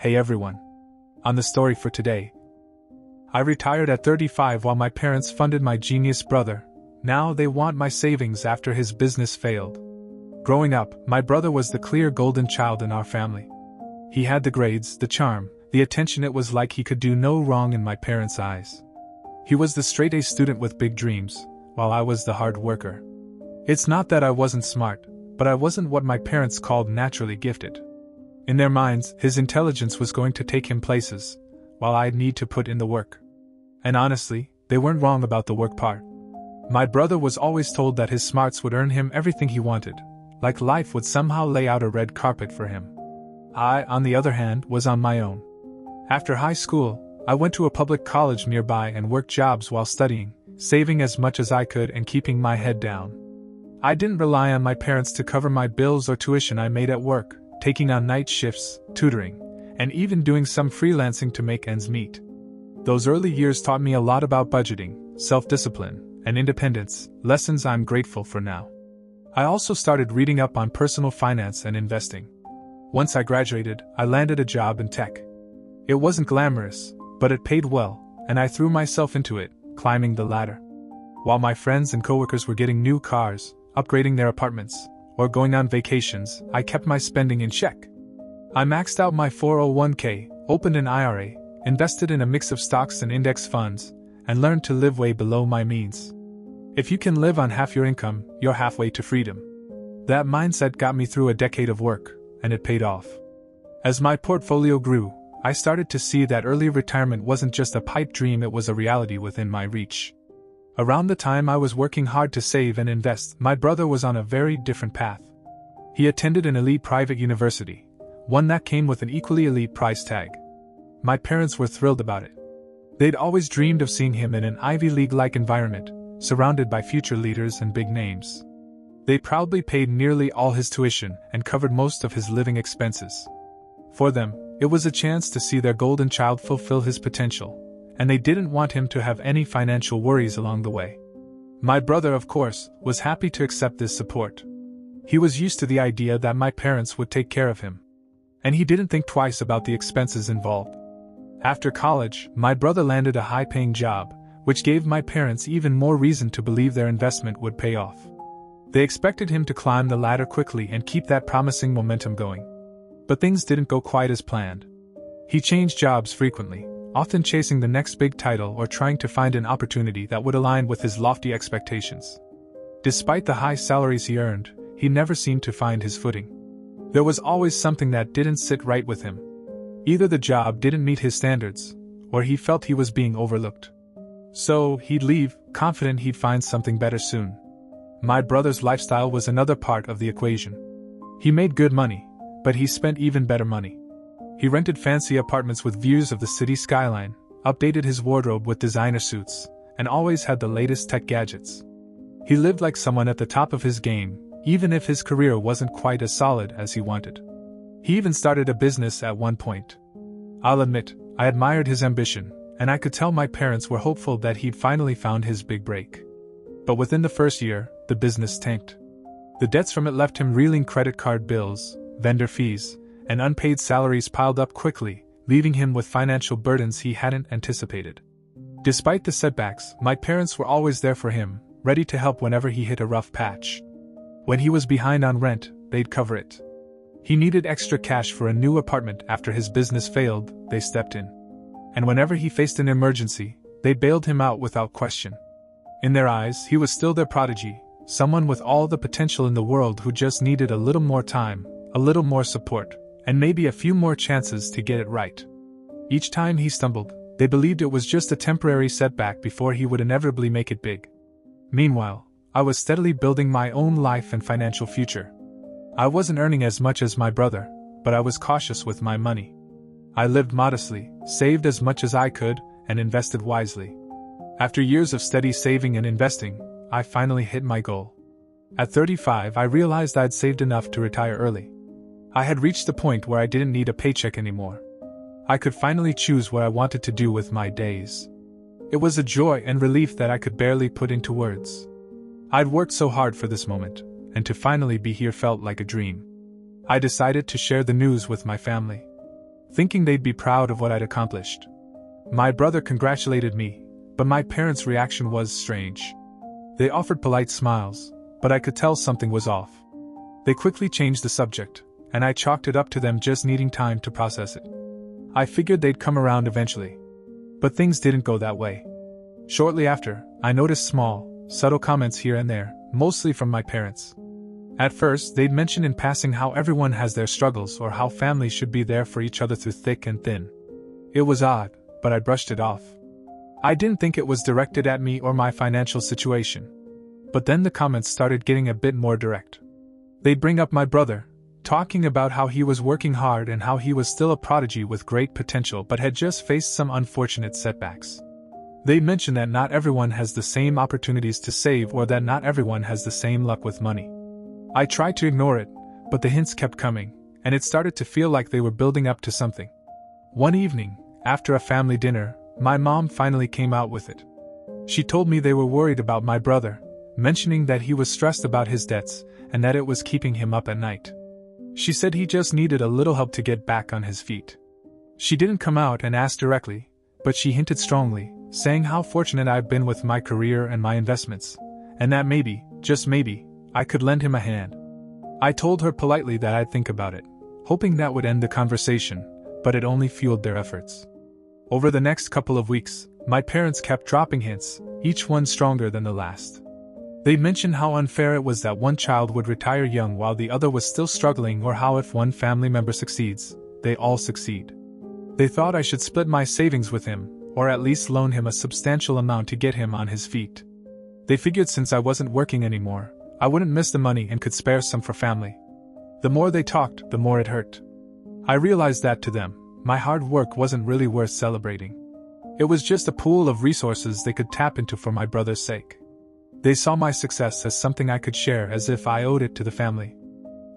Hey everyone. On the story for today. I retired at 35 while my parents funded my genius brother. Now they want my savings after his business failed. Growing up, my brother was the clear golden child in our family. He had the grades, the charm, the attention. It was like he could do no wrong in my parents' eyes. He was the straight A student with big dreams, while I was the hard worker. It's not that I wasn't smart, but I wasn't what my parents called naturally gifted. In their minds, his intelligence was going to take him places, while I'd need to put in the work. And honestly, they weren't wrong about the work part. My brother was always told that his smarts would earn him everything he wanted, like life would somehow lay out a red carpet for him. I, on the other hand, was on my own. After high school, I went to a public college nearby and worked jobs while studying, saving as much as I could and keeping my head down. I didn't rely on my parents to cover my bills or tuition I made at work, taking on night shifts, tutoring, and even doing some freelancing to make ends meet. Those early years taught me a lot about budgeting, self-discipline, and independence, lessons I'm grateful for now. I also started reading up on personal finance and investing. Once I graduated, I landed a job in tech. It wasn't glamorous, but it paid well, and I threw myself into it, climbing the ladder. While my friends and coworkers were getting new cars, upgrading their apartments, or going on vacations, I kept my spending in check. I maxed out my 401k, opened an IRA, invested in a mix of stocks and index funds, and learned to live way below my means. If you can live on half your income, you're halfway to freedom. That mindset got me through a decade of work, and it paid off. As my portfolio grew, I started to see that early retirement wasn't just a pipe dream, it was a reality within my reach. Around the time I was working hard to save and invest, my brother was on a very different path. He attended an elite private university, one that came with an equally elite price tag. My parents were thrilled about it. They'd always dreamed of seeing him in an Ivy League-like environment, surrounded by future leaders and big names. They proudly paid nearly all his tuition and covered most of his living expenses. For them, it was a chance to see their golden child fulfill his potential, and they didn't want him to have any financial worries along the way. My brother, of course, was happy to accept this support. He was used to the idea that my parents would take care of him, and he didn't think twice about the expenses involved. After college, my brother landed a high-paying job, which gave my parents even more reason to believe their investment would pay off. They expected him to climb the ladder quickly and keep that promising momentum going. But things didn't go quite as planned. He changed jobs frequently, often chasing the next big title or trying to find an opportunity that would align with his lofty expectations. Despite the high salaries he earned, he never seemed to find his footing. There was always something that didn't sit right with him. Either the job didn't meet his standards, or he felt he was being overlooked. So, he'd leave, confident he'd find something better soon. My brother's lifestyle was another part of the equation. He made good money, but he spent even better money. He rented fancy apartments with views of the city skyline, updated his wardrobe with designer suits, and always had the latest tech gadgets. He lived like someone at the top of his game, even if his career wasn't quite as solid as he wanted. He even started a business at one point. I'll admit, I admired his ambition, and I could tell my parents were hopeful that he'd finally found his big break. But within the first year, the business tanked. The debts from it left him reeling. Credit card bills, vendor fees, and unpaid salaries piled up quickly, leaving him with financial burdens he hadn't anticipated. Despite the setbacks, my parents were always there for him, ready to help whenever he hit a rough patch. When he was behind on rent, they'd cover it. He needed extra cash for a new apartment after his business failed, they stepped in. And whenever he faced an emergency, they bailed him out without question. In their eyes, he was still their prodigy, someone with all the potential in the world who just needed a little more time, a little more support, and maybe a few more chances to get it right. Each time he stumbled, they believed it was just a temporary setback before he would inevitably make it big. Meanwhile, I was steadily building my own life and financial future. I wasn't earning as much as my brother, but I was cautious with my money. I lived modestly, saved as much as I could, and invested wisely. After years of steady saving and investing, I finally hit my goal. At 35, I realized I'd saved enough to retire early. I had reached the point where I didn't need a paycheck anymore. I could finally choose what I wanted to do with my days. It was a joy and relief that I could barely put into words. I'd worked so hard for this moment, and to finally be here felt like a dream. I decided to share the news with my family. thinking they'd be proud of what I'd accomplished. My brother congratulated me, but my parents' reaction was strange. They offered polite smiles, but I could tell something was off. They quickly changed the subject, and I chalked it up to them just needing time to process it. I figured they'd come around eventually. But things didn't go that way. Shortly after, I noticed small, subtle comments here and there, mostly from my parents. At first, they'd mention in passing how everyone has their struggles or how families should be there for each other through thick and thin. It was odd, but I brushed it off. I didn't think it was directed at me or my financial situation. But then the comments started getting a bit more direct. They'd bring up my brother, talking about how he was working hard and how he was still a prodigy with great potential but had just faced some unfortunate setbacks. They mentioned that not everyone has the same opportunities to save or that not everyone has the same luck with money. I tried to ignore it, but the hints kept coming, and it started to feel like they were building up to something. One evening, after a family dinner, my mom finally came out with it. She told me they were worried about my brother, mentioning that he was stressed about his debts and that it was keeping him up at night. She said he just needed a little help to get back on his feet. She didn't come out and ask directly, but she hinted strongly, saying how fortunate I've been with my career and my investments, and that maybe, just maybe, I could lend him a hand. I told her politely that I'd think about it, hoping that would end the conversation, but it only fueled their efforts. Over the next couple of weeks, my parents kept dropping hints, each one stronger than the last. They mentioned how unfair it was that one child would retire young while the other was still struggling, or how if one family member succeeds, they all succeed. They thought I should split my savings with him, or at least loan him a substantial amount to get him on his feet. They figured since I wasn't working anymore, I wouldn't miss the money and could spare some for family. The more they talked, the more it hurt. I realized that to them, my hard work wasn't really worth celebrating. It was just a pool of resources they could tap into for my brother's sake. They saw my success as something I could share, as if I owed it to the family.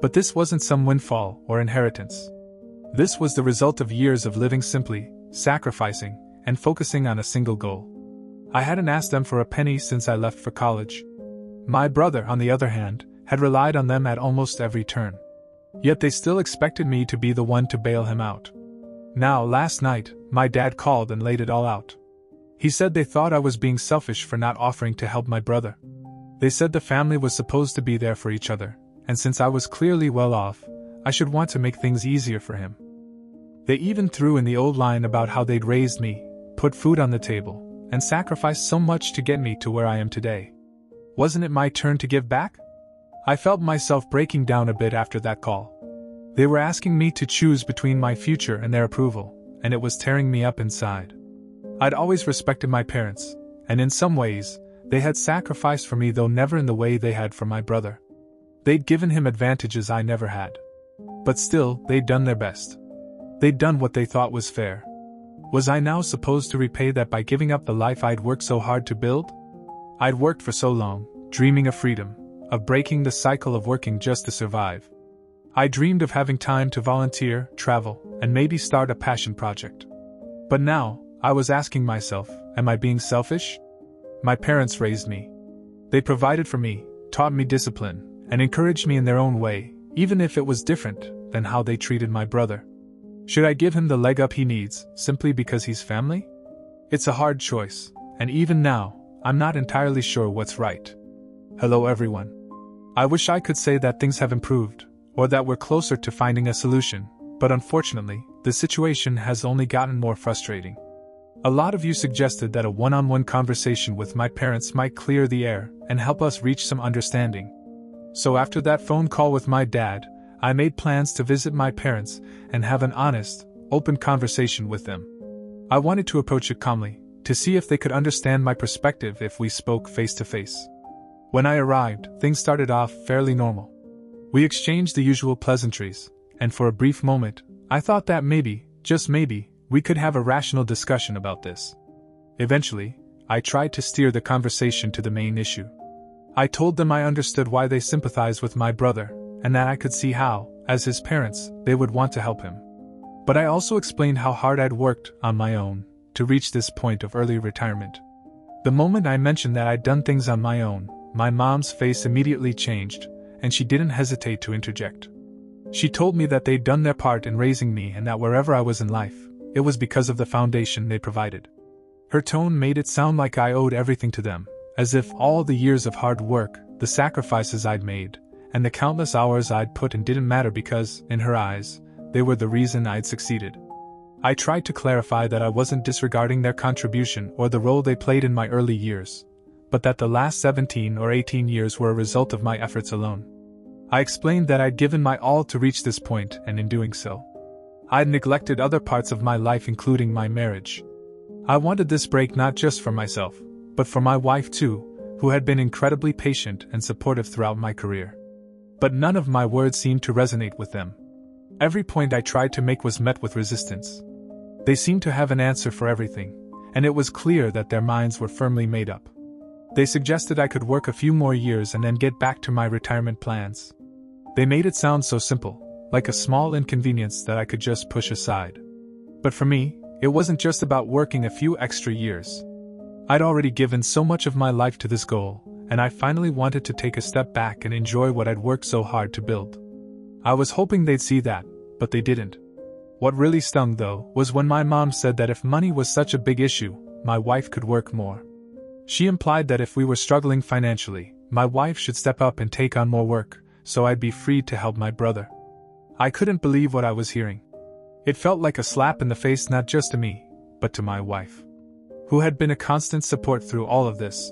But this wasn't some windfall or inheritance. This was the result of years of living simply, sacrificing, and focusing on a single goal. I hadn't asked them for a penny since I left for college. My brother, on the other hand, had relied on them at almost every turn. Yet they still expected me to be the one to bail him out. Now, last night, my dad called and laid it all out. He said they thought I was being selfish for not offering to help my brother. They said the family was supposed to be there for each other, and since I was clearly well off, I should want to make things easier for him. They even threw in the old line about how they'd raised me, put food on the table, and sacrificed so much to get me to where I am today. Wasn't it my turn to give back? I felt myself breaking down a bit after that call. They were asking me to choose between my future and their approval, and it was tearing me up inside. I'd always respected my parents, and in some ways, they had sacrificed for me, though never in the way they had for my brother. They'd given him advantages I never had. But still, they'd done their best. They'd done what they thought was fair. Was I now supposed to repay that by giving up the life I'd worked so hard to build? I'd worked for so long, dreaming of freedom, of breaking the cycle of working just to survive. I dreamed of having time to volunteer, travel, and maybe start a passion project. But now, I was asking myself, am I being selfish? My parents raised me. They provided for me, taught me discipline, and encouraged me in their own way, even if it was different than how they treated my brother. Should I give him the leg up he needs, simply because he's family? It's a hard choice, and even now, I'm not entirely sure what's right. Hello everyone. I wish I could say that things have improved, or that we're closer to finding a solution, but unfortunately, the situation has only gotten more frustrating. A lot of you suggested that a one-on-one conversation with my parents might clear the air and help us reach some understanding. So after that phone call with my dad, I made plans to visit my parents and have an honest, open conversation with them. I wanted to approach it calmly, to see if they could understand my perspective if we spoke face to face. When I arrived, things started off fairly normal. We exchanged the usual pleasantries, and for a brief moment, I thought that maybe, just maybe, we could have a rational discussion about this. Eventually, I tried to steer the conversation to the main issue. I told them I understood why they sympathized with my brother, and that I could see how, as his parents, they would want to help him. But I also explained how hard I'd worked, on my own, to reach this point of early retirement. The moment I mentioned that I'd done things on my own, my mom's face immediately changed, and she didn't hesitate to interject. She told me that they'd done their part in raising me and that wherever I was in life, it was because of the foundation they provided. Her tone made it sound like I owed everything to them, as if all the years of hard work, the sacrifices I'd made, and the countless hours I'd put in didn't matter because, in her eyes, they were the reason I'd succeeded. I tried to clarify that I wasn't disregarding their contribution or the role they played in my early years, but that the last 17 or 18 years were a result of my efforts alone. I explained that I'd given my all to reach this point, and in doing so, I'd neglected other parts of my life, including my marriage. I wanted this break not just for myself, but for my wife too, who had been incredibly patient and supportive throughout my career. But none of my words seemed to resonate with them. Every point I tried to make was met with resistance. They seemed to have an answer for everything, and it was clear that their minds were firmly made up. They suggested I could work a few more years and then get back to my retirement plans. They made it sound so simple, like a small inconvenience that I could just push aside. But for me, it wasn't just about working a few extra years. I'd already given so much of my life to this goal, and I finally wanted to take a step back and enjoy what I'd worked so hard to build. I was hoping they'd see that, but they didn't. What really stung, though, was when my mom said that if money was such a big issue, my wife could work more. She implied that if we were struggling financially, my wife should step up and take on more work, so I'd be free to help my brother. I couldn't believe what I was hearing. It felt like a slap in the face not just to me, but to my wife, who had been a constant support through all of this.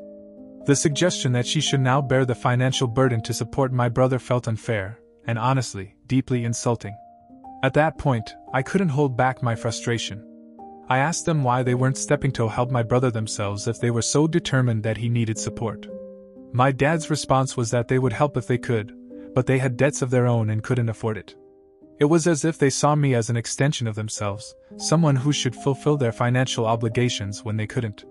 The suggestion that she should now bear the financial burden to support my brother felt unfair, and honestly, deeply insulting. At that point, I couldn't hold back my frustration. I asked them why they weren't stepping to help my brother themselves if they were so determined that he needed support. My dad's response was that they would help if they could, but they had debts of their own and couldn't afford it. It was as if they saw me as an extension of themselves, someone who should fulfill their financial obligations when they couldn't.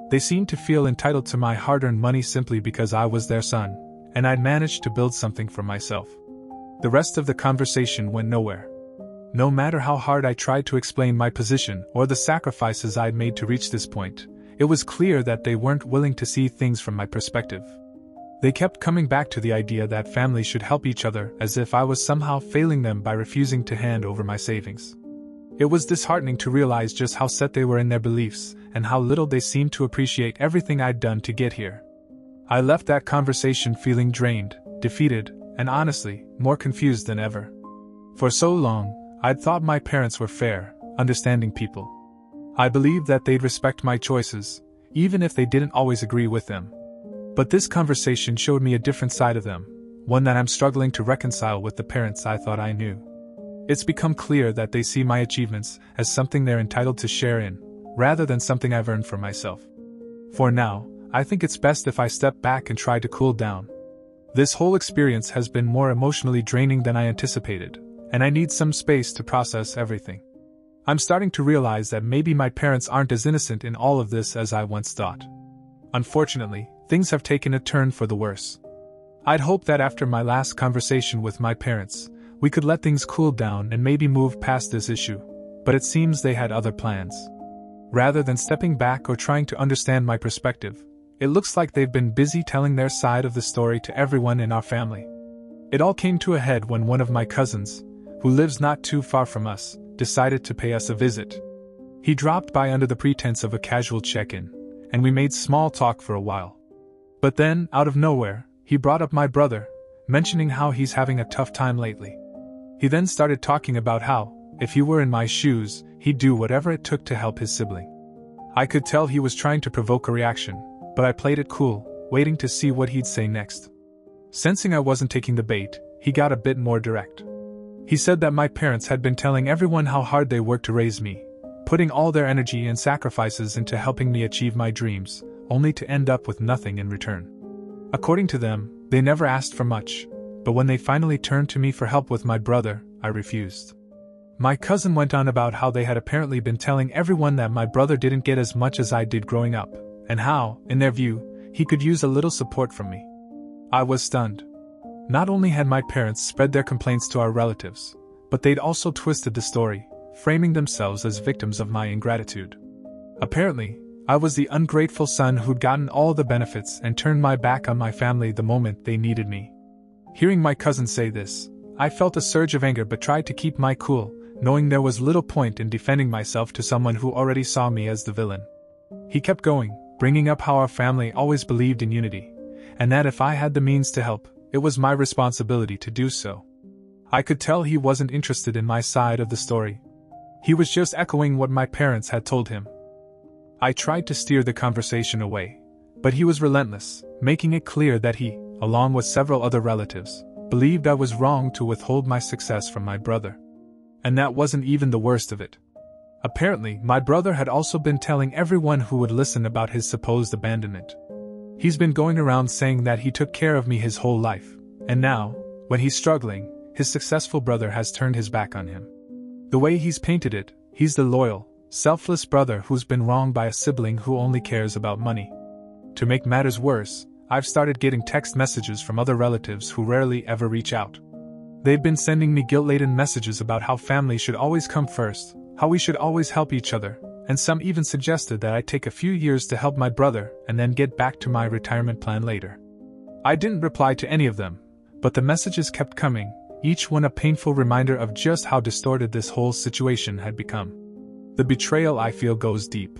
They seemed to feel entitled to my hard-earned money simply because I was their son, and I'd managed to build something for myself. The rest of the conversation went nowhere. No matter how hard I tried to explain my position or the sacrifices I'd made to reach this point, it was clear that they weren't willing to see things from my perspective. They kept coming back to the idea that families should help each other, as if I was somehow failing them by refusing to hand over my savings. It was disheartening to realize just how set they were in their beliefs, and how little they seemed to appreciate everything I'd done to get here. I left that conversation feeling drained, defeated, and honestly, more confused than ever. For so long, I'd thought my parents were fair, understanding people. I believed that they'd respect my choices, even if they didn't always agree with them. But this conversation showed me a different side of them, one that I'm struggling to reconcile with the parents I thought I knew. It's become clear that they see my achievements as something they're entitled to share in, rather than something I've earned for myself. For now, I think it's best if I step back and try to cool down. This whole experience has been more emotionally draining than I anticipated, and I need some space to process everything. I'm starting to realize that maybe my parents aren't as innocent in all of this as I once thought. Unfortunately, things have taken a turn for the worse. I'd hoped that after my last conversation with my parents, we could let things cool down and maybe move past this issue, but it seems they had other plans. Rather than stepping back or trying to understand my perspective, it looks like they've been busy telling their side of the story to everyone in our family. It all came to a head when one of my cousins, who lives not too far from us, decided to pay us a visit. He dropped by under the pretense of a casual check-in, and we made small talk for a while. But then, out of nowhere, he brought up my brother, mentioning how he's having a tough time lately. He then started talking about how, if he were in my shoes, he'd do whatever it took to help his sibling. I could tell he was trying to provoke a reaction, but I played it cool, waiting to see what he'd say next. Sensing I wasn't taking the bait, he got a bit more direct. He said that my parents had been telling everyone how hard they worked to raise me, putting all their energy and sacrifices into helping me achieve my dreams, only to end up with nothing in return. According to them, they never asked for much, but when they finally turned to me for help with my brother, I refused. My cousin went on about how they had apparently been telling everyone that my brother didn't get as much as I did growing up, and how, in their view, he could use a little support from me. I was stunned. Not only had my parents spread their complaints to our relatives, but they'd also twisted the story, framing themselves as victims of my ingratitude. Apparently, I was the ungrateful son who'd gotten all the benefits and turned my back on my family the moment they needed me. Hearing my cousin say this, I felt a surge of anger but tried to keep my cool, knowing there was little point in defending myself to someone who already saw me as the villain. He kept going, bringing up how our family always believed in unity, and that if I had the means to help, it was my responsibility to do so. I could tell he wasn't interested in my side of the story. He was just echoing what my parents had told him. I tried to steer the conversation away, but he was relentless, making it clear that he, along with several other relatives, believed I was wrong to withhold my success from my brother. And that wasn't even the worst of it. Apparently, my brother had also been telling everyone who would listen about his supposed abandonment. He's been going around saying that he took care of me his whole life, and now, when he's struggling, his successful brother has turned his back on him. The way he's painted it, he's the loyal, selfless brother who's been wronged by a sibling who only cares about money. To make matters worse, I've started getting text messages from other relatives who rarely ever reach out. They've been sending me guilt-laden messages about how family should always come first, how we should always help each other, and some even suggested that I take a few years to help my brother and then get back to my retirement plan later. I didn't reply to any of them, but the messages kept coming, each one a painful reminder of just how distorted this whole situation had become. The betrayal I feel goes deep.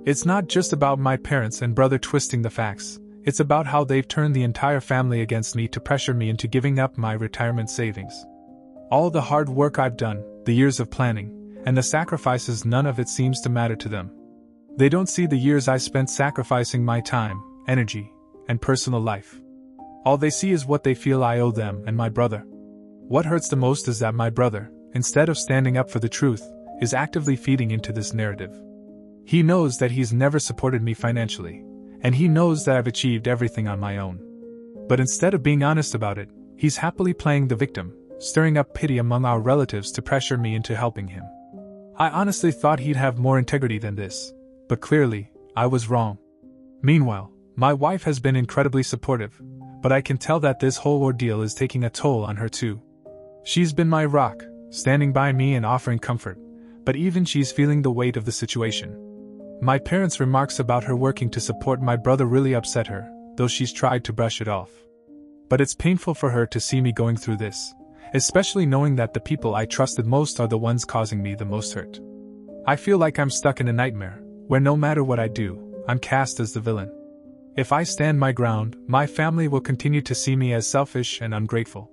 It's not just about my parents and brother twisting the facts, it's about how they've turned the entire family against me to pressure me into giving up my retirement savings. All the hard work I've done, the years of planning, and the sacrifices, none of it seems to matter to them. They don't see the years I spent sacrificing my time, energy, and personal life. All they see is what they feel I owe them and my brother. What hurts the most is that my brother, instead of standing up for the truth, is actively feeding into this narrative. He knows that he's never supported me financially, and he knows that I've achieved everything on my own. But instead of being honest about it, he's happily playing the victim, stirring up pity among our relatives to pressure me into helping him. I honestly thought he'd have more integrity than this, but clearly, I was wrong. Meanwhile, my wife has been incredibly supportive, but I can tell that this whole ordeal is taking a toll on her too. She's been my rock, standing by me and offering comfort, but even she's feeling the weight of the situation. My parents' remarks about her working to support my brother really upset her, though she's tried to brush it off. But it's painful for her to see me going through this, especially knowing that the people I trusted most are the ones causing me the most hurt. I feel like I'm stuck in a nightmare, where no matter what I do, I'm cast as the villain. If I stand my ground, my family will continue to see me as selfish and ungrateful.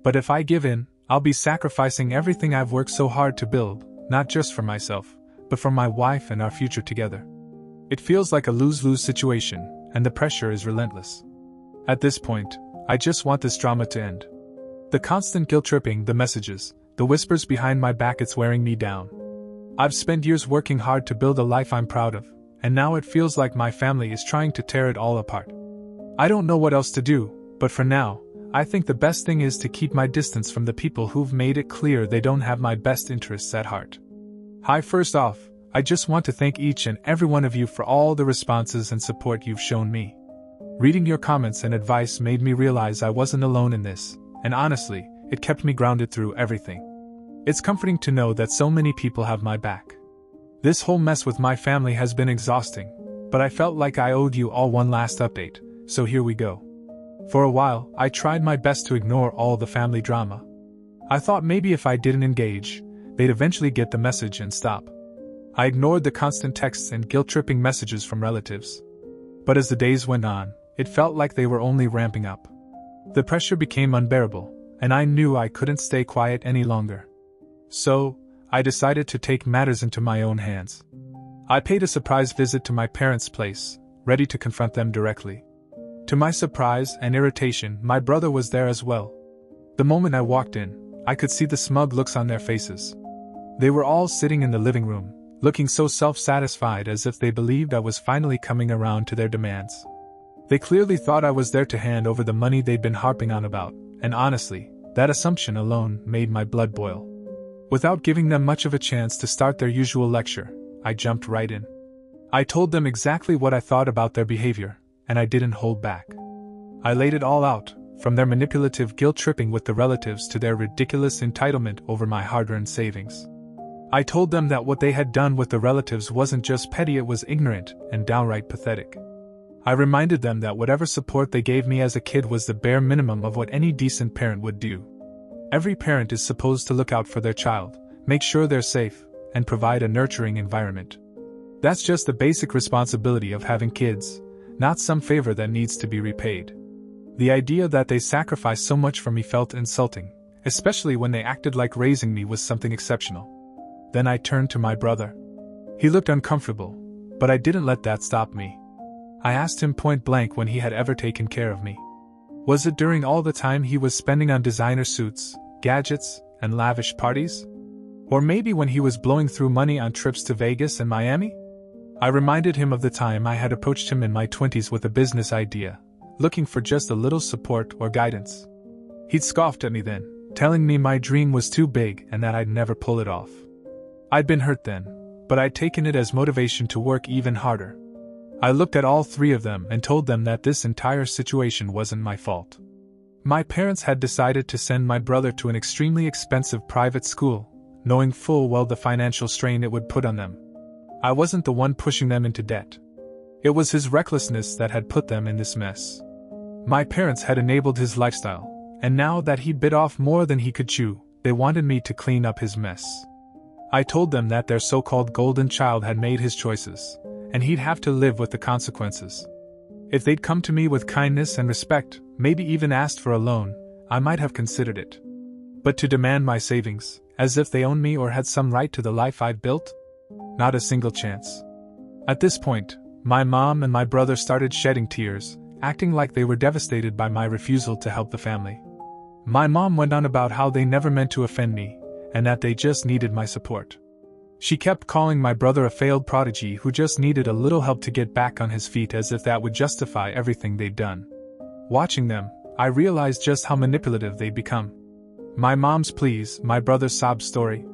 But if I give in, I'll be sacrificing everything I've worked so hard to build, not just for myself, but for my wife and our future together. It feels like a lose-lose situation, and the pressure is relentless. At this point, I just want this drama to end. The constant guilt-tripping, the messages, the whispers behind my back, it's wearing me down. I've spent years working hard to build a life I'm proud of, and now it feels like my family is trying to tear it all apart. I don't know what else to do, but for now, I think the best thing is to keep my distance from the people who've made it clear they don't have my best interests at heart. Hi, first off, I just want to thank each and every one of you for all the responses and support you've shown me. Reading your comments and advice made me realize I wasn't alone in this, and honestly, it kept me grounded through everything. It's comforting to know that so many people have my back. This whole mess with my family has been exhausting, but I felt like I owed you all one last update, so here we go. For a while, I tried my best to ignore all the family drama. I thought maybe if I didn't engage, they'd eventually get the message and stop. I ignored the constant texts and guilt-tripping messages from relatives. But as the days went on, it felt like they were only ramping up. The pressure became unbearable, and I knew I couldn't stay quiet any longer. So, I decided to take matters into my own hands. I paid a surprise visit to my parents' place, ready to confront them directly. To my surprise and irritation, my brother was there as well. The moment I walked in, I could see the smug looks on their faces. They were all sitting in the living room, looking so self-satisfied as if they believed I was finally coming around to their demands. They clearly thought I was there to hand over the money they'd been harping on about, and honestly, that assumption alone made my blood boil. Without giving them much of a chance to start their usual lecture, I jumped right in. I told them exactly what I thought about their behavior, and I didn't hold back. I laid it all out, from their manipulative guilt-tripping with the relatives to their ridiculous entitlement over my hard-earned savings. I told them that what they had done with the relatives wasn't just petty, it was ignorant and downright pathetic. I reminded them that whatever support they gave me as a kid was the bare minimum of what any decent parent would do. Every parent is supposed to look out for their child, make sure they're safe, and provide a nurturing environment. That's just the basic responsibility of having kids, not some favor that needs to be repaid. The idea that they sacrificed so much for me felt insulting, especially when they acted like raising me was something exceptional. Then I turned to my brother. He looked uncomfortable, but I didn't let that stop me. I asked him point blank when he had ever taken care of me. Was it during all the time he was spending on designer suits, gadgets, and lavish parties? Or maybe when he was blowing through money on trips to Vegas and Miami? I reminded him of the time I had approached him in my 20s with a business idea, looking for just a little support or guidance. He'd scoffed at me then, telling me my dream was too big and that I'd never pull it off. I'd been hurt then, but I'd taken it as motivation to work even harder. I looked at all three of them and told them that this entire situation wasn't my fault. My parents had decided to send my brother to an extremely expensive private school, knowing full well the financial strain it would put on them. I wasn't the one pushing them into debt. It was his recklessness that had put them in this mess. My parents had enabled his lifestyle, and now that he'd bit off more than he could chew, they wanted me to clean up his mess. I told them that their so-called golden child had made his choices, and he'd have to live with the consequences. If they'd come to me with kindness and respect, maybe even asked for a loan, I might have considered it. But to demand my savings, as if they owned me or had some right to the life I'd built? Not a single chance. At this point, my mom and my brother started shedding tears, acting like they were devastated by my refusal to help the family. My mom went on about how they never meant to offend me, and that they just needed my support. She kept calling my brother a failed prodigy who just needed a little help to get back on his feet, as if that would justify everything they'd done. Watching them, I realized just how manipulative they'd become. My mom's pleas, my brother's sob story.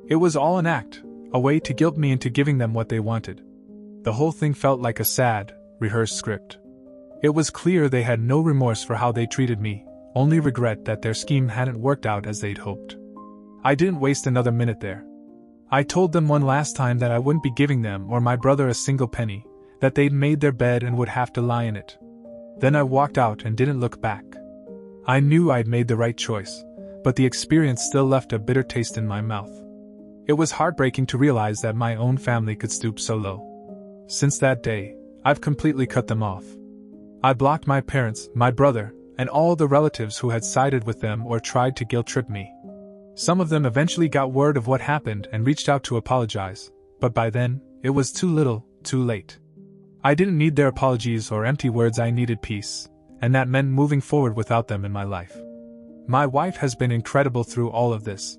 It was all an act, a way to guilt me into giving them what they wanted. The whole thing felt like a sad, rehearsed script. It was clear they had no remorse for how they treated me, only regret that their scheme hadn't worked out as they'd hoped. I didn't waste another minute there. I told them one last time that I wouldn't be giving them or my brother a single penny, that they'd made their bed and would have to lie in it. Then I walked out and didn't look back. I knew I'd made the right choice, but the experience still left a bitter taste in my mouth. It was heartbreaking to realize that my own family could stoop so low. Since that day, I've completely cut them off. I blocked my parents, my brother, and all the relatives who had sided with them or tried to guilt-trip me. Some of them eventually got word of what happened and reached out to apologize, but by then, it was too little, too late. I didn't need their apologies or empty words. I needed peace, and that meant moving forward without them in my life. My wife has been incredible through all of this.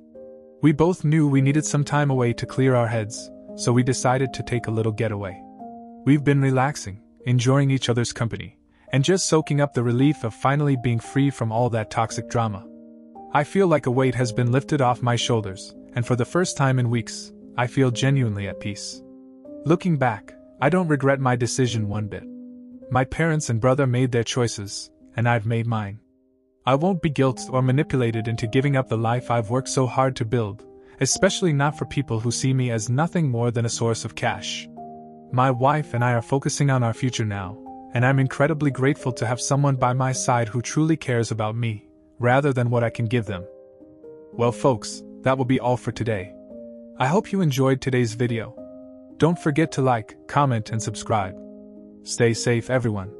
We both knew we needed some time away to clear our heads, so we decided to take a little getaway. We've been relaxing, enjoying each other's company, and just soaking up the relief of finally being free from all that toxic drama. I feel like a weight has been lifted off my shoulders, and for the first time in weeks, I feel genuinely at peace. Looking back, I don't regret my decision one bit. My parents and brother made their choices, and I've made mine. I won't be guilted or manipulated into giving up the life I've worked so hard to build, especially not for people who see me as nothing more than a source of cash. My wife and I are focusing on our future now, and I'm incredibly grateful to have someone by my side who truly cares about me, rather than what I can give them. Well folks, that will be all for today. I hope you enjoyed today's video. Don't forget to like, comment and subscribe. Stay safe everyone.